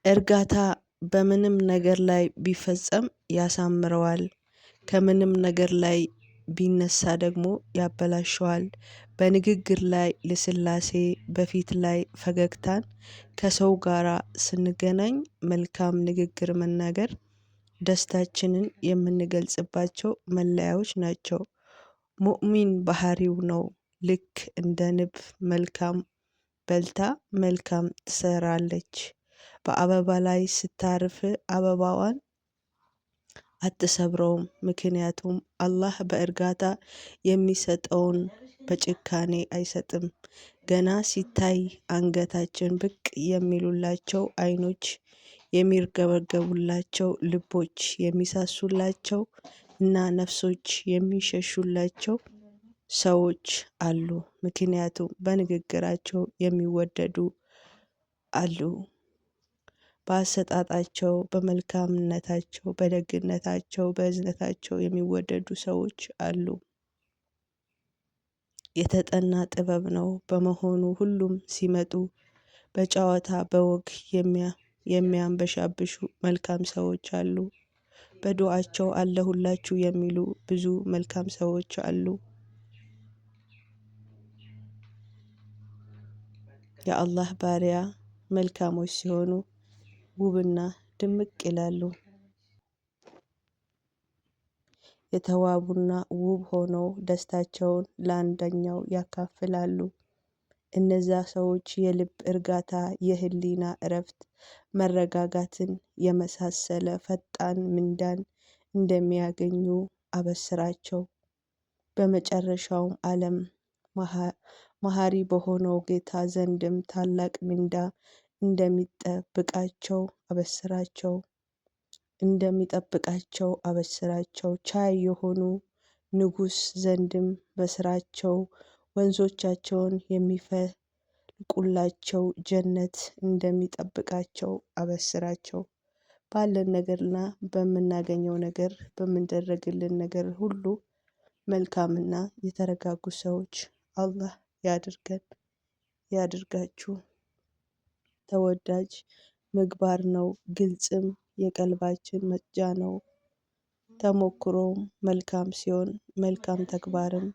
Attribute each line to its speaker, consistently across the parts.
Speaker 1: እርጋታ በምንም ነገር ላይ ቢፈጸም ያሳምረዋል። ከምንም ነገር ላይ ቢነሳ ደግሞ ያበላሸዋል። በንግግር ላይ ልስላሴ በፊት ላይ ፈገግታን ከሰው ጋራ ስንገናኝ መልካም ንግግር መናገር ደስታችንን የምንገልጽባቸው መለያዎች ናቸው። ሙእሚን ባህሪው ነው። ልክ እንደ ንብ መልካም በልታ መልካም ትሰራለች። በአበባ ላይ ስታርፍ አበባዋን አትሰብረውም። ምክንያቱም አላህ በእርጋታ የሚሰጠውን በጭካኔ አይሰጥም። ገና ሲታይ አንገታችን ብቅ የሚሉላቸው አይኖች የሚርገበገቡላቸው ልቦች የሚሳሱላቸው እና ነፍሶች የሚሸሹላቸው ሰዎች አሉ። ምክንያቱም በንግግራቸው የሚወደዱ አሉ። በአሰጣጣቸው በመልካምነታቸው በደግነታቸው በእዝነታቸው የሚወደዱ ሰዎች አሉ። የተጠና ጥበብ ነው በመሆኑ ሁሉም ሲመጡ በጨዋታ በወግ የሚያንበሻብሹ መልካም ሰዎች አሉ። በዱዓቸው አለሁላችሁ የሚሉ ብዙ መልካም ሰዎች አሉ። የአላህ ባሪያ መልካሞች ሲሆኑ ውብና ድምቅ ይላሉ። የተዋቡና ውብ ሆነው ደስታቸውን ለአንደኛው ያካፍላሉ። እነዛ ሰዎች የልብ እርጋታ የህሊና እረፍት መረጋጋትን የመሳሰለ ፈጣን ምንዳን እንደሚያገኙ አበስራቸው። በመጨረሻውም ዓለም መሃሪ በሆነው ጌታ ዘንድም ታላቅ ምንዳ እንደሚጠብቃቸው አበስራቸው። ቻይ የሆኑ ንጉስ ዘንድም በስራቸው ወንዞቻቸውን የሚፈልቁላቸው ጀነት እንደሚጠብቃቸው አበስራቸው። ባለን ነገርና በምናገኘው ነገር በሚደረግልን ነገር ሁሉ መልካምና የተረጋጉ ሰዎች አላህ ያድርገን ያድርጋችሁ። ተወዳጅ ምግባር ነው ግልጽም የቀልባችን መቅጃ ነው። ተሞክሮም መልካም ሲሆን መልካም ተግባርም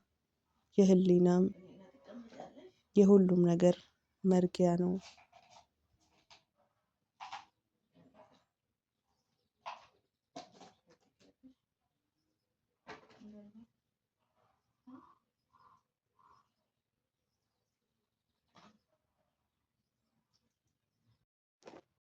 Speaker 1: የህሊናም የሁሉም ነገር መርጊያ ነው።